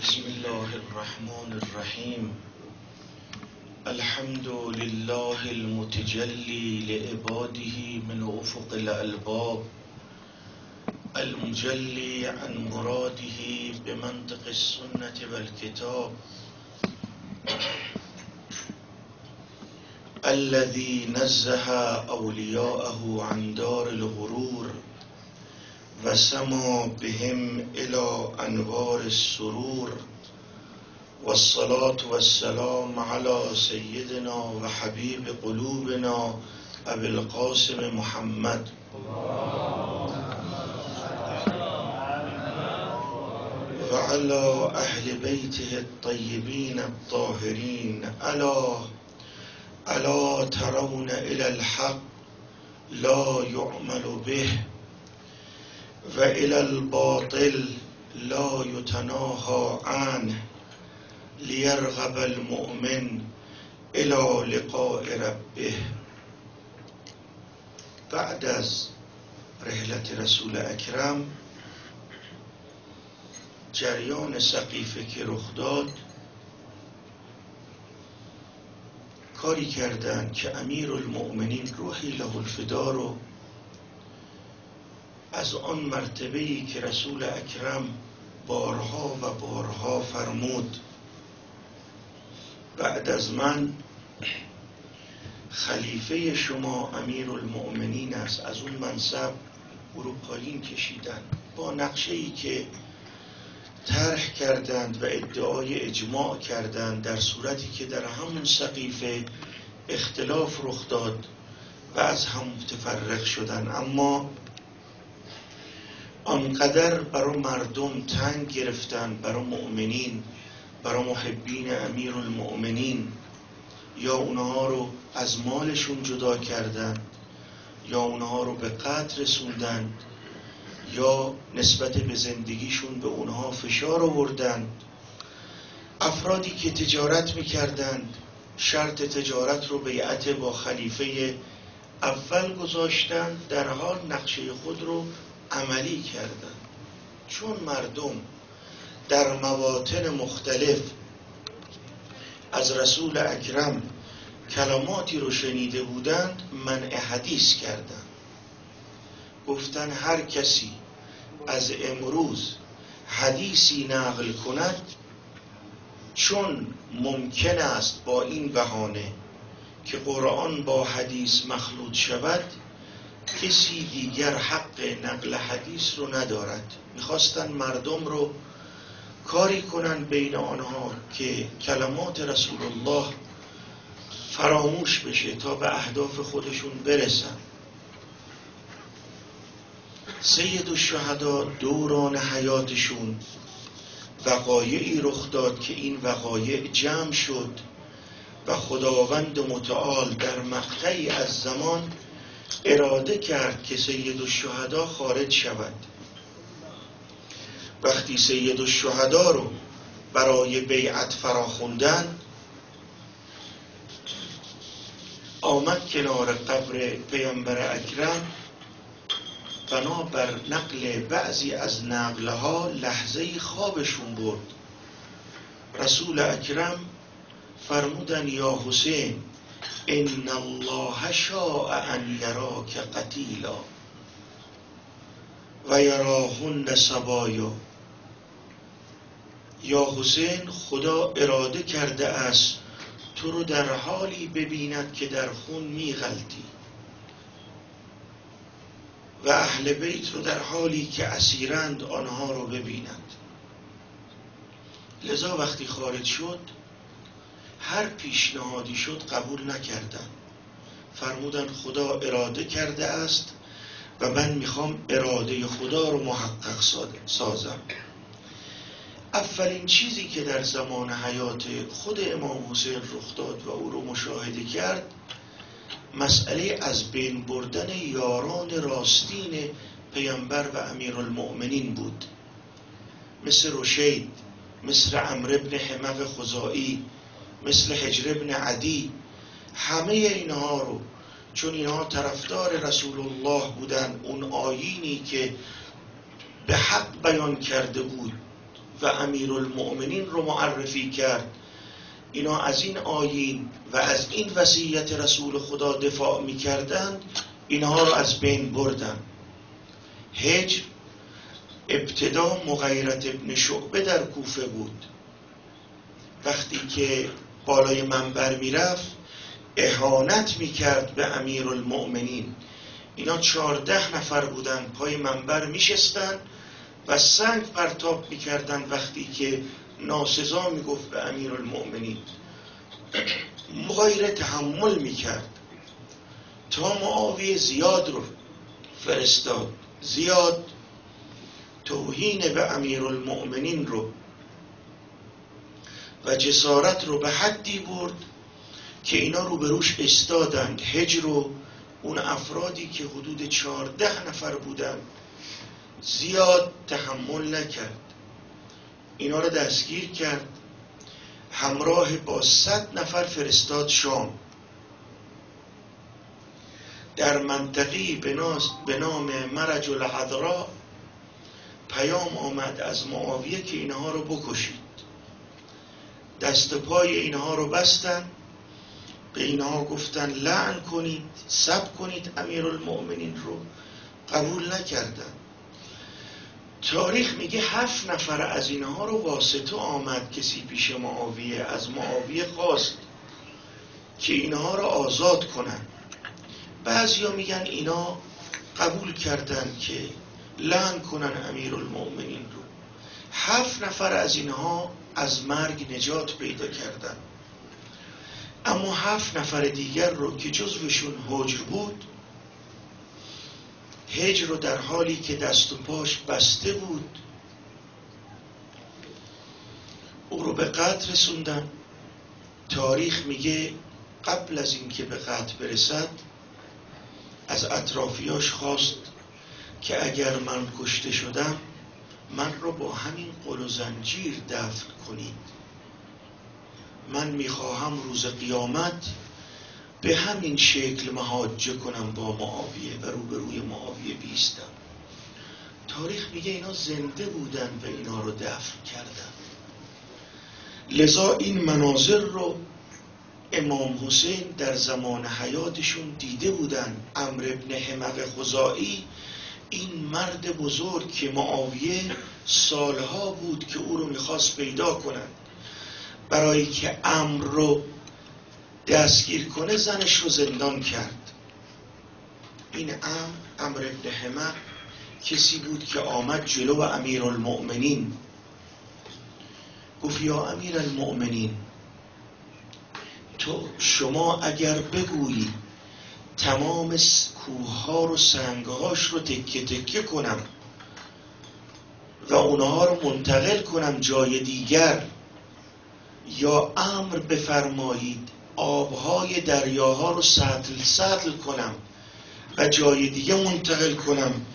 بسم الله الرحمن الرحیم. الحمد لله المتجلی لعباده من افق الالباب المجلی عن مراده بمنطق السنة والكتاب الذي نزه اولیاءه عن دار الغرور وسما بهم الى انوار السرور والصلاة والسلام على سيدنا وحبيب قلوبنا ابي القاسم محمد وعلى اهل بيته الطيبين الطاهرين. الا ترون الى الحق لا يعمل به وإلى الباطل لا يتناهى عنه ليرغب المؤمن إلى لقاء ربه. بعد از رحلت رسول اکرم، جریان سقیفه که رخ داد، کاری کردند که امیرالمؤمنین روحی له الفدا رو از آن مرتبه‌ای که رسول اکرم بارها و بارها فرمود بعد از من خلیفه شما امیرالمؤمنین است، از اون منصب او رو پایین کشیدن با نقشه‌ای که طرح کردند و ادعای اجماع کردند، در صورتی که در همون سقیفه اختلاف رخ داد و از هم متفرق شدن. اما آنقدر برای مردم تنگ گرفتن، برای مؤمنین، برای محبین امیرالمؤمنین، یا اونها رو از مالشون جدا کردن، یا اونها رو به قتل رسوندن، یا نسبت به زندگیشون به اونها فشار آوردن. افرادی که تجارت میکردند شرط تجارت رو بیعت با خلیفه اول گذاشتن، در حال نقشه خود رو عملی کردن. چون مردم در مواطن مختلف از رسول اکرم کلماتی رو شنیده بودند، منع حدیث کردند. گفتن هر کسی از امروز حدیثی نقل کند، چون ممکن است با این بهانه که قرآن با حدیث مخلوط شود، کسی دیگر حق نقل حدیث رو ندارد. میخواستن مردم رو کاری کنن بین آنها که کلمات رسول الله فراموش بشه تا به اهداف خودشون برسن. سید الشهدا دوران حیاتشون وقایعی رخ داد که این وقایع جمع شد و خداوند متعال در مقطعی از زمان اراده کرد که سید الشهدا خارج شود. وقتی سید الشهدا رو برای بیعت فراخوندن، آمد کنار قبر پیامبر اکرم. بنا بر نقل بعضی از نقلها لحظه‌ای خوابشون برد. رسول اکرم فرمودن یا حسین ان الله شاء ان یراک قتیلا و یراهن سبایا. یا حسین، خدا اراده کرده است تو رو در حالی ببیند که در خون میغلطی و اهل بیت رو در حالی که اسیرند آنها رو ببیند. لذا وقتی خارج شد، هر پیشنهادی شد قبول نکردن. فرمودن خدا اراده کرده است و من میخوام اراده خدا رو محقق سازم. اولین چیزی که در زمان حیات خود امام حسین رخ داد و او رو مشاهده کرد، مسئله از بین بردن یاران راستین پیامبر و امیرالمؤمنین بود، مثل رشید، مثل عمرو بن حمق خزاعی، مثل حجر ابن عدی. همه اینها رو، چون اینها طرفدار رسول الله بودن، اون آیینی که به حق بیان کرده بود و امیرالمؤمنین رو معرفی کرد، اینا از این آیین و از این وصیت رسول خدا دفاع میکردند، اینها رو از بین بردن. هجر ابتدا مغیرة ابن شعبه در کوفه بود، وقتی که بالای منبر میرفت اهانت میکرد به امیرالمؤمنین. اینا 14 نفر بودن، پای منبر میشستن و سنگ پرتاب میکردن وقتی که ناسزا میگفت به امیرالمؤمنین. مغیره تحمل میکرد تا معاویه زیاد رو فرستاد. زیاد توهین به امیرالمؤمنین رو و جسارت رو به حدی برد که اینا رو بروش استادند. هجر و اون افرادی که حدود 14 نفر بودن زیاد تحمل نکرد، اینا رو دستگیر کرد، همراه با 100 نفر فرستاد شام. در منطقی به نام مرج العذراء پیام آمد از معاویه که اینها رو بکشید. دست پای اینها رو بستن، به اینها گفتن لعن کنید، سب کنید امیرالمؤمنین رو. قبول نکردن. تاریخ میگه 7 نفر از اینها رو واسطه آمد، کسی پیش معاویه، از معاویه خواست که اینها رو آزاد کنن. بعضیا میگن اینا قبول کردن که لعن کنن امیرالمؤمنین رو. 7 نفر از اینها از مرگ نجات پیدا کردن، اما 7 نفر دیگر رو که جزوشون هجر بود، هجر رو در حالی که دست و پاش بسته بود او رو به قتل رسوندن. تاریخ میگه قبل از این که به قتل برسد از اطرافیاش خواست که اگر من کشته شدم من رو با همین قل و زنجیر دفن کنید. من میخواهم روز قیامت به همین شکل محاجه کنم با معاویه و روبروی معاویه بیستم. تاریخ میگه اینا زنده بودن و اینا رو دفن کردن. لذا این مناظر رو امام حسین در زمان حیاتشون دیده بودن. عمرو ابن حمق خزاعی، این مرد بزرگ که معاویه سالها بود که او رو میخواست پیدا کنن برای که عمرو رو دستگیر کنه، زنش رو زندان کرد. این عمرو ابن حمق کسی بود که آمد جلو امیرالمؤمنین گفت یا امیرالمؤمنین، شما اگر بگویی تمام کوه‌ها رو سنگ‌هاش رو تکه تکه کنم و اونها رو منتقل کنم جای دیگر، یا امر بفرمایید آبهای دریاها رو سطل کنم و جای دیگه منتقل کنم،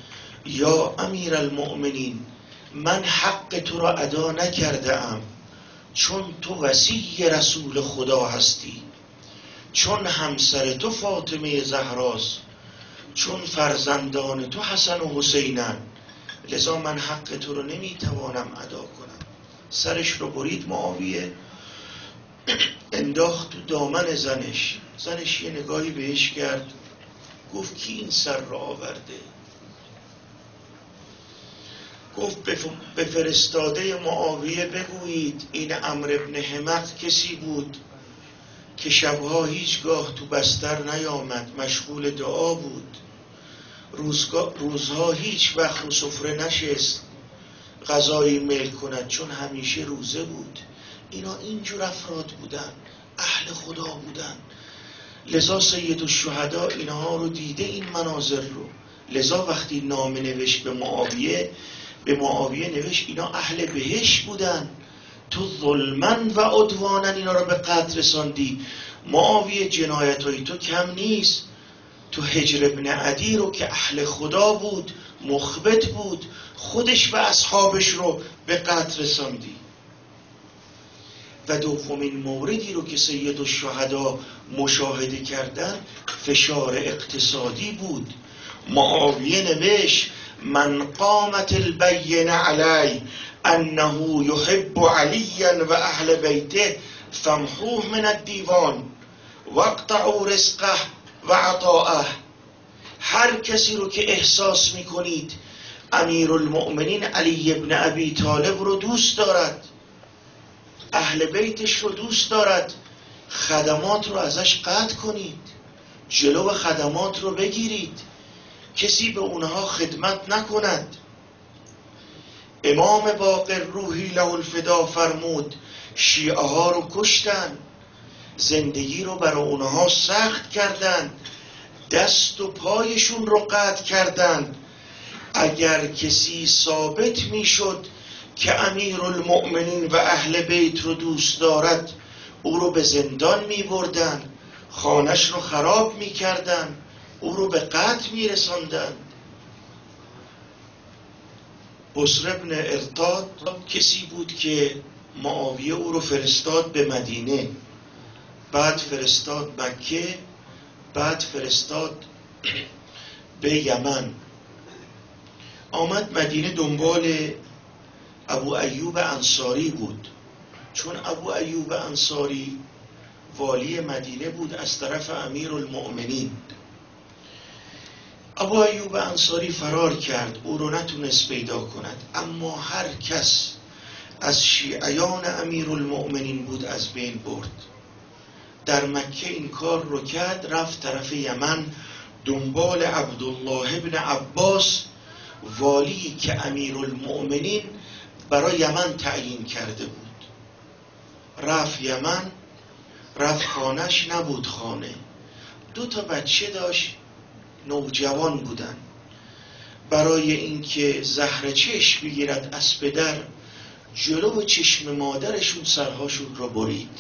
یا امیرالمؤمنین من حق تو را ادا نکرده ام، چون تو وصی رسول خدا هستی، چون همسر تو فاطمه زهراست، چون فرزندان تو حسن و حسینن، لذا من حق تو رو نمیتوانم ادا کنم. سرش رو برید معاویه، انداخت تو دامن زنش. زنش یه نگاهی بهش کرد، گفت کی این سر را آورده؟ گفت به فرستاده معاویه بگویید این عمرو ابن حمق کسی بود که شبها هیچگاه تو بستر نیامد، مشغول دعا بود، روزها هیچ وقت رو سفره نشست غذایی میل کند چون همیشه روزه بود. اینا اینجور افراد بودن، اهل خدا بودن. لذا سید الشهدا اینها رو دیده، این مناظر رو. لذا وقتی نامه نوشت به معاویه نوشت اینا اهل بهشت بودن، تو ظلمن و عدوانن اینا رو به قتل رساندی. معاویه جنایتای تو کم نیست، تو هجر ابن عدی رو که اهل خدا بود، مخبت بود، خودش و اصحابش رو به قتل رساندی. و دومین موردی رو که سید الشهدا مشاهده کردن فشار اقتصادی بود. معاویه نوشت من قامت البین علی انه یحب علیا و اهل بیته فامحوه من الدیوان واقطعوا رزقه و عطاءه. هر کسی رو که احساس میکنید امیرالمؤمنین علی ابن ابی طالب رو دوست دارد، اهل بیتش رو دوست دارد، خدمات رو ازش قطع کنید، جلو خدمات رو بگیرید، کسی به اونها خدمت نکند. امام باقر روحی له الفدا فرمود شیعه ها رو کشتن، زندگی رو برای اونها سخت کردن، دست و پایشون رو قطع کردن. اگر کسی ثابت میشد که امیرالمؤمنین و اهل بیت رو دوست دارد، او رو به زندان می بردن، خانش رو خراب می کردن، او رو به قتل می رساندن. بصر ابن ارتاد کسی بود که معاویه او رو فرستاد به مدینه، بعد فرستاد مکه، بعد فرستاد به یمن. آمد مدینه دنبال ابو ایوب انصاری بود، چون ابو ایوب انصاری والی مدینه بود از طرف امیرالمؤمنین. ابو ایوب انصاری فرار کرد، او رو نتونست پیدا کند، اما هر کس از شیعیان امیرالمؤمنین بود از بین برد. در مکه این کار رو کرد، رفت طرف یمن دنبال عبدالله ابن عباس، والی که امیرالمؤمنین برای یمن تعیین کرده بود. رفت یمن، رفت خانش، نبود خانه. 2 بچه داشت، نوجوان بودن. برای اینکه زهر چشم بگیرد از پدر، جلو چشم مادرشون سرهاشون را برید.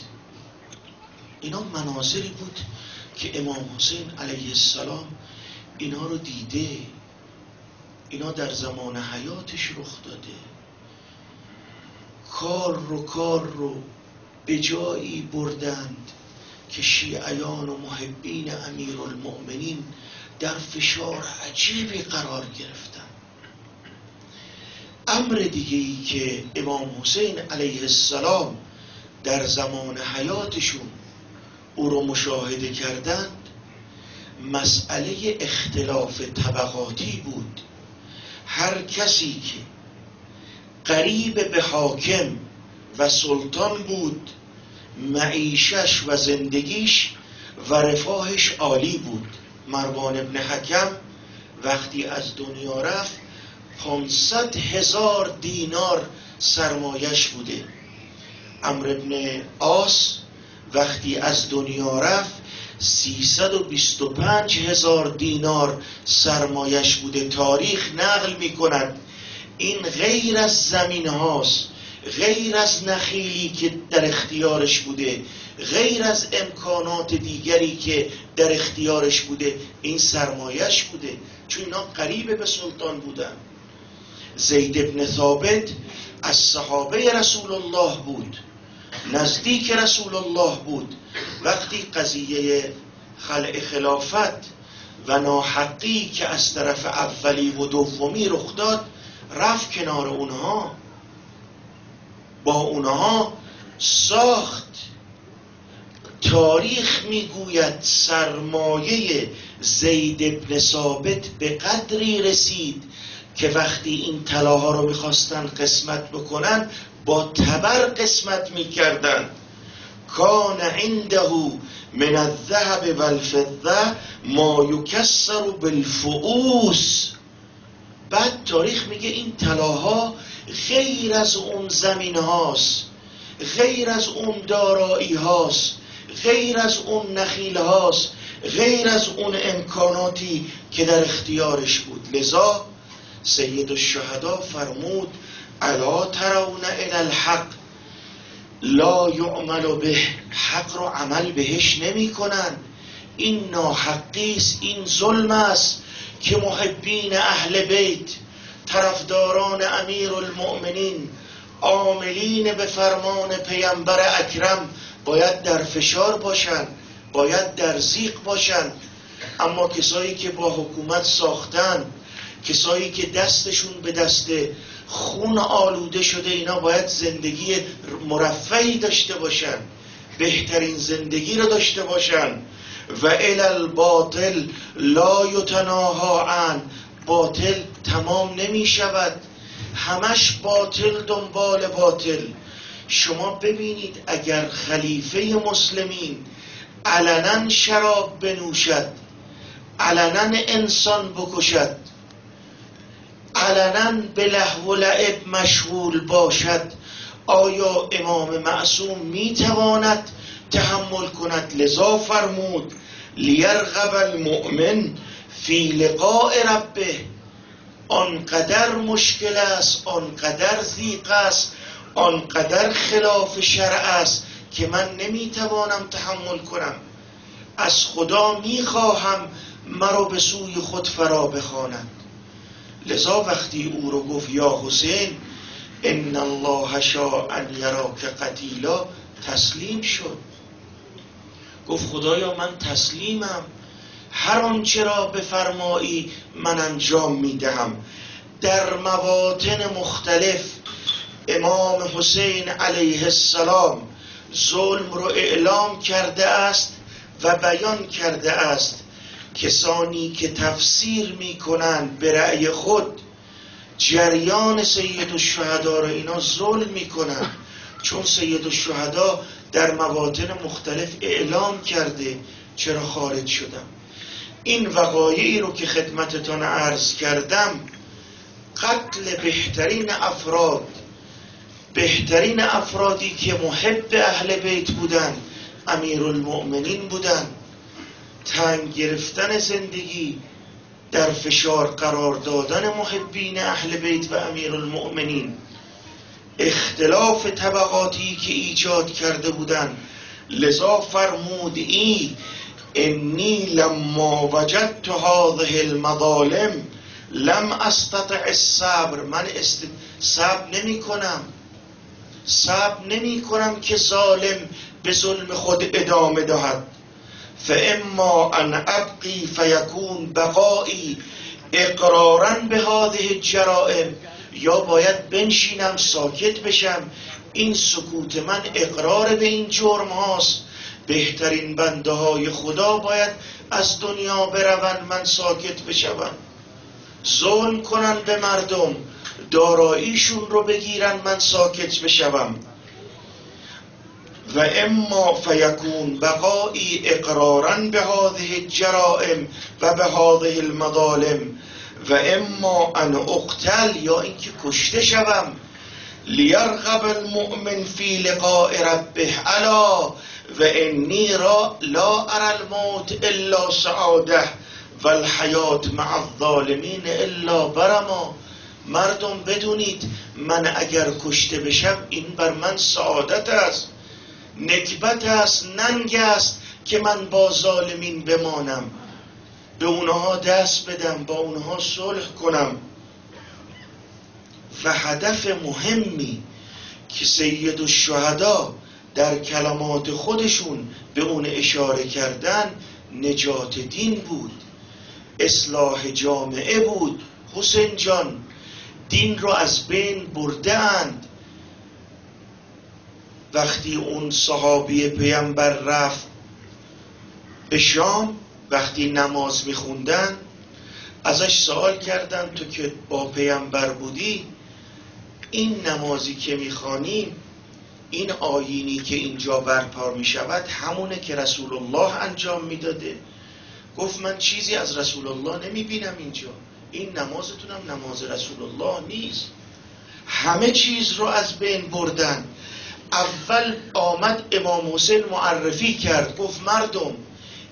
اینا مناظری بود که امام حسین علیه السلام اینا رو دیده، اینا در زمان حیاتش رخ داده. کار رو به جایی بردند که شیعیان و محبین امیرالمؤمنین در فشار عجیبی قرار گرفتن. امر دیگه‌ای که امام حسین علیه السلام در زمان حیاتشون او رو مشاهده کردند، مسئله اختلاف طبقاتی بود. هر کسی که قریب به حاکم و سلطان بود، معیشش و زندگیش و رفاهش عالی بود. مروان ابن حکم وقتی از دنیا رفت 500,000 دینار سرمایش بوده. عمرو ابن عاص وقتی از دنیا رفت 325,000 دینار سرمایش بوده. تاریخ نقل می کند این غیر از زمین هاست، غیر از نخیلی که در اختیارش بوده، غیر از امکانات دیگری که در اختیارش بوده، این سرمایش بوده، چون اینا قریب به سلطان بودن. زید ابن ثابت از صحابه رسول الله بود، نزدیک رسول الله بود. وقتی قضیه خلع خلافت و ناحقی که از طرف اولی و دومی رخ داد، رفت کنار اونها، با اونها ساخت. تاریخ میگوید سرمایه زید ابن ثابت به قدری رسید که وقتی این طلاها رو میخواستن قسمت بکنن با تبر قسمت میکردن. کان عنده من الذهب والفضه ما یکسر بالفؤوس. بعد تاریخ میگه این طلاها غیر از اون زمین هاست، غیر از اون دارایی هاست، غیر از اون نخیل هاست، غیر از اون امکاناتی که در اختیارش بود. لذا سید الشهدا فرمود الا ترون الی الحق لا یعمل به. حق رو عمل بهش نمی کنن. این ناحقیست، این ظلم است که محبین اهل بیت، طرفداران امیرالمؤمنین، عاملین به فرمان پیامبر اکرم باید در فشار باشن، باید در ضیق باشن. اما کسایی که با حکومت ساختن، کسایی که دستشون به دست خون آلوده شده، اینا باید زندگی مرفهی داشته باشن، بهترین زندگی رو داشته باشن. و الی الباطل لا یتناهی عن، باطل تمام نمی شود، همش باطل دنبال باطل. شما ببینید اگر خلیفه مسلمین علنا شراب بنوشد، علنا انسان بکشد، علنا به لهو و لعب مشغول باشد، آیا امام معصوم میتواند تحمل کند؟ لذا فرمود لیرغب المؤمن فی لقاء ربه. آنقدر مشکل است، آنقدر ضیق است، آنقدر خلاف شرع است که من نمیتوانم تحمل کنم. از خدا میخواهم مرا به سوی خود فرا بخواند. لذا وقتی او رو گفت یا حسین ان الله شاء ان یراک قتیلا، تسلیم شد. گفت خدایا من تسلیمم، هر آنچه را بفرمایی من انجام میدهم. در مواطن مختلف امام حسین علیه السلام ظلم رو اعلام کرده است و بیان کرده است. کسانی که تفسیر میکنند به رأی خود جریان سید الشهدا را، اینا ظلم میکنند، چون سید الشهدا در مواطن مختلف اعلام کرده چرا خارج شدم. این وقایعی رو که خدمتتان عرض کردم، قتل بهترین افرادی که محب اهل بیت بودن امیرالمؤمنین بودن. تنگ گرفتن زندگی، در فشار قرار دادن محبین اهل بیت و امیرالمؤمنین، اختلاف طبقاتی که ایجاد کرده بودن. لذا فرمود انی لما وجدت هذه المظالم لم استطع الصبر. من صبر نمی کنم که ظالم به ظلم خود ادامه دهد. فاما ان ابقی فیکون بقایی اقرارا به هذه الجرائم، یا باید بنشینم ساکت بشم، این سکوت من اقرار به این جرم هاست. بهترین بنده های خدا باید از دنیا بروند، من ساکت بشم. ظلم کنن به مردم، داراییشون رو بگیرن، من ساکت بشم. و اما فیکون بقایی اقرارا به هذه الجرائم و به هذه المظالم و اما ان اقتل، یا اینکه کشته شوم. لیرغب المؤمن فی لقاء ربه الا و انی لا اری الموت الا سعاده و الحیات مع الظالمین الا برما. مردم بدونید من اگر کشته بشم این بر من سعادت است، نکبت است، ننگ است که من با ظالمین بمانم، به اونها دست بدم، با اونها صلح کنم. و هدف مهمی که سید الشهدا در کلمات خودشون به اون اشاره کردن، نجات دین بود، اصلاح جامعه بود. حسین جان، دین رو از بین برده اند. وقتی اون صحابی پیامبر رفت به شام، وقتی نماز میخوندن ازش سوال کردن تو که با پیامبر بودی، این نمازی که میخوانیم، این آیینی که اینجا برپا میشود همونه که رسول الله انجام میداده؟ گفت من چیزی از رسول الله نمیبینم اینجا، این نمازتونم نماز رسول الله نیست. همه چیز رو از بین بردن. اول آمد امام حسین معرفی کرد، گفت مردم،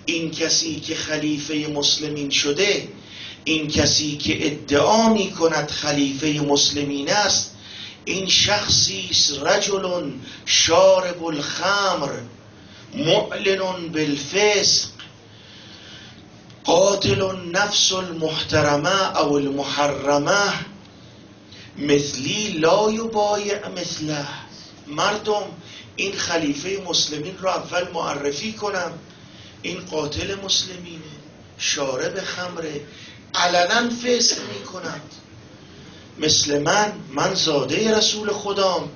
این کسی که خلیفه مسلمین شده، این کسی که ادعا می کند خلیفه مسلمین است، این شخصی است رجل شارب الخمر معلن بالفسق قاتل النفس المحترمه او المحرمه مثلی لا یبایع مثله. مردم، این خلیفه مسلمین رو اول معرفی کنم، این قاتل مسلمینه، شارب خمره، علنا فسق می کند. مثل من زاده رسول خدام،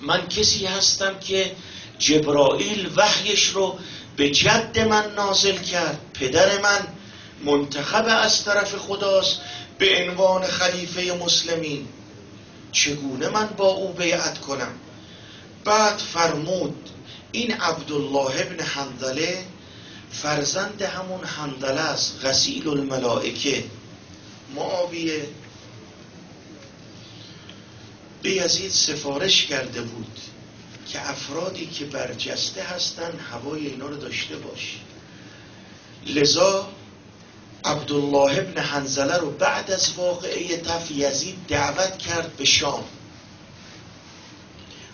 من کسی هستم که جبرائیل وحیش رو به جد من نازل کرد. پدر من منتخب از طرف خداست به عنوان خلیفه مسلمین. چگونه من با او بیعت کنم؟ بعد فرمود این عبدالله ابن حنظله فرزند همون حنظله است، غسیل الملائکه. معاویه به یزید سفارش کرده بود که افرادی که برجسته هستن هوای اینا رو داشته باش. لذا عبدالله ابن حنظله رو بعد از واقعه تف یزید دعوت کرد به شام.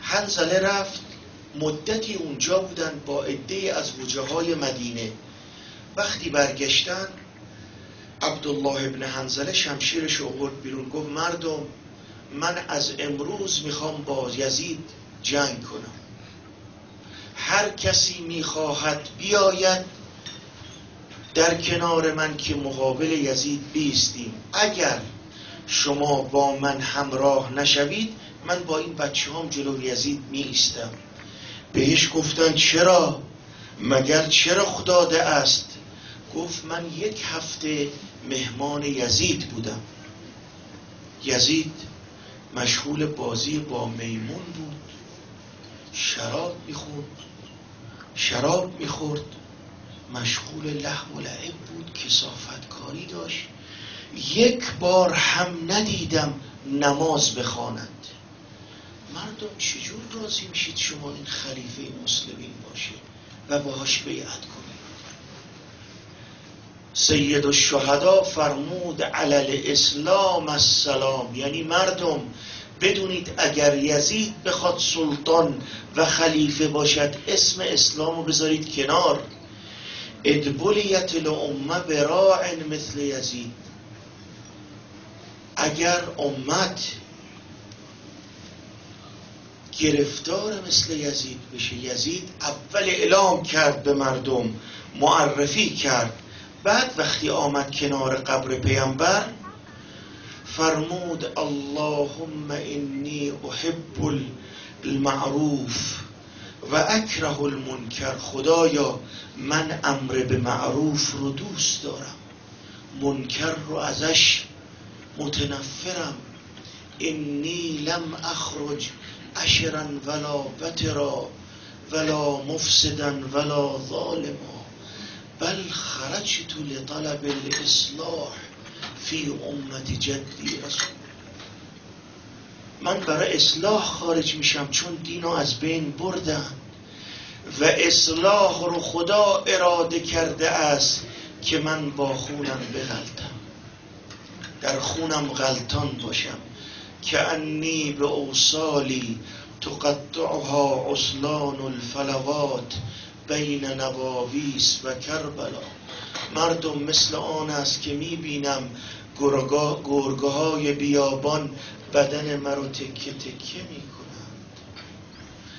حنظله رفت، مدتی اونجا بودن با عده‌ای از وجهای مدینه. وقتی برگشتن عبدالله ابن حنظله شمشیرش آورد بیرون، گفت مردم من از امروز میخوام با یزید جنگ کنم. هر کسی میخواهد بیاید در کنار من که مقابل یزید بیستیم. اگر شما با من همراه نشوید من با این بچه هم جلو یزید می ایستم. بهش گفتن چرا؟ مگر چرا خداده است؟ گفت من 1 هفته مهمان یزید بودم. یزید مشغول بازی با میمون بود، شراب میخورد، مشغول لهو و لعب بود، کثافت کاری داشت. 1 بار هم ندیدم نماز بخواند. مردم چجور راضی میشید شما این خلیفه مسلمین باشه و باهاش بیعت کنید؟ سید الشهدا فرمود علی الاسلام السلام، یعنی مردم بدونید اگر یزید بخواد سلطان و خلیفه باشد اسم اسلام رو بذارید کنار. ادبلیت الامه براع مثل یزید. اگر امت گرفتار مثل یزید بشه، یزید اول اعلام کرد به مردم، معرفی کرد، بعد وقتی آمد کنار قبر پیامبر فرمود اللهم انی احب المعروف و اکره المنکر. خدایا من امر به معروف رو دوست دارم، منکر رو ازش متنفرم. انی لم اخرج عشرا ولا بترا ولا مفسدا ولا ظالما بل خرجت لطلب الاصلاح فی امت جدی رسول. من برای اصلاح خارج میشم چون دینو از بین بردن و اصلاح رو خدا اراده کرده است که من با خونم بغلطم، در خونم غلطان باشم. که انی به اوصالی تقطعها عسلان الفلوات بین نواویس و کربلا. مردم مثل آن است که میبینم گرگه های بیابان بدن مرا تکه تکه میکنند.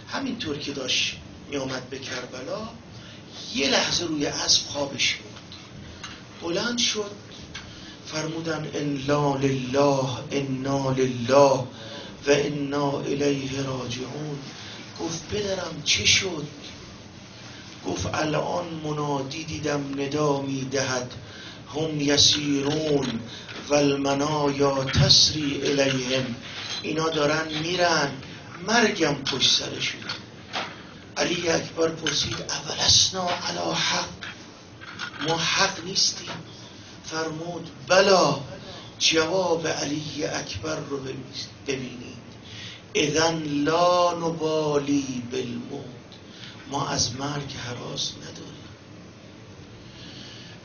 همینطور که داشت میامد به کربلا یه لحظه روی اسب خوابش بود، بلند شد، فرمودن انا لله انا لله و انا الیه راجعون. گفت پدرم چه شد؟ گفت الان منادی دیدم ندا میدهد هم یسیرون و المنایا تسری الیهم. اینا دارن میرن، مرگم پشت سرشون. علی اکبر پرسید اولسنا علی حق، ما حق نیستیم؟ فرمود بلا. جواب علی اکبر رو ببینید، اذن لا نبالی بالموت، ما از مرگ هراس نداریم.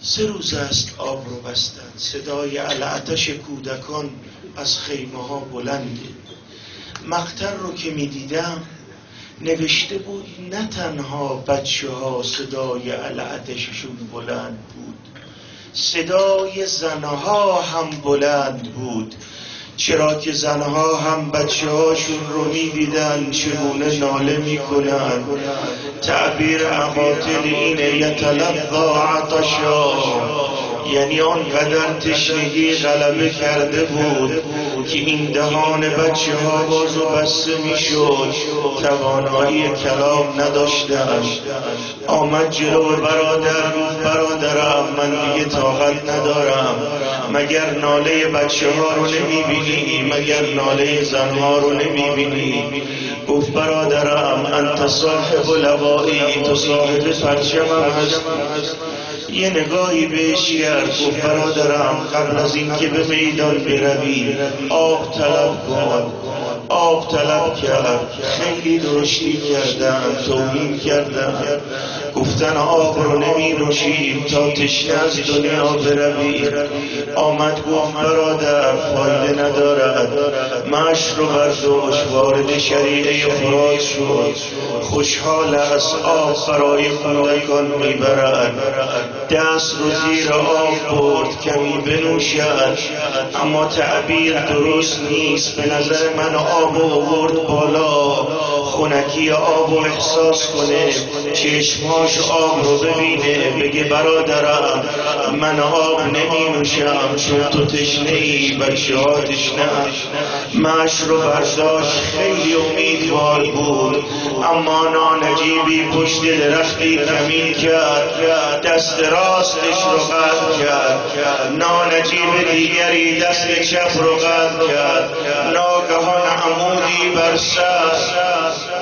3 روز است آب رو بستن، صدای العطش کودکان از خیمه ها بلنده. مقطع رو که می دیدم نوشته بود نه تنها بچه ها صدای العطششون بلند بود، صدای زنها هم بلند بود. چرا که زنها هم بچه هاشون رو می دیدن چگونه ناله می کنن. تعبیر قاتل اینه یتلظا عطشا، یعنی آنقدر تشنگی غلبه کرده بود که این دهان بچه ها باز و بسته می شد، توانایی کلام نداشتند. آمد جلو برادر، گفت برادرم من دیگه طاقت ندارم، مگر ناله بچه ها رو نمی بینی؟ مگر ناله زن ها رو نمی بینی؟ گفت برادرم انت صاحب لوایی، تو صاحب پرچمم هست. یه نگاهی بهش کرد، گفت برادرم قبل از این که به میدان بروی آب طلب کن. آب طلب کرد، خیلی درشتی کردن، توهین کردن، گفتن آب رو نمی نوشیم تا تشنه از دنیا بروی. آمد گفت برادر فایده ندارد، مشت رو برداشت، وارد شریعه فرات شد، خوشحال است آب برای کودکان میبرد، دست رو زیر آب برد کمی بنوشد، اما تعبیر درست نیست. به نظر من آب رو آورد بالا، خنکی آب رو احساس کنه، چشماش آب رو ببینه، بگه برادرم من آب نمی نوشم چون تو تشنه ای، بچه ها تشنه. مش رو برداشت، خیلی امیدوار بود، اما نانجیبی پشت درختی کمین کرد، دست راستش رو قطع کرد، نانجیب دیگری دست چپ رو قطع کرد. ناگهان عمودی بر سر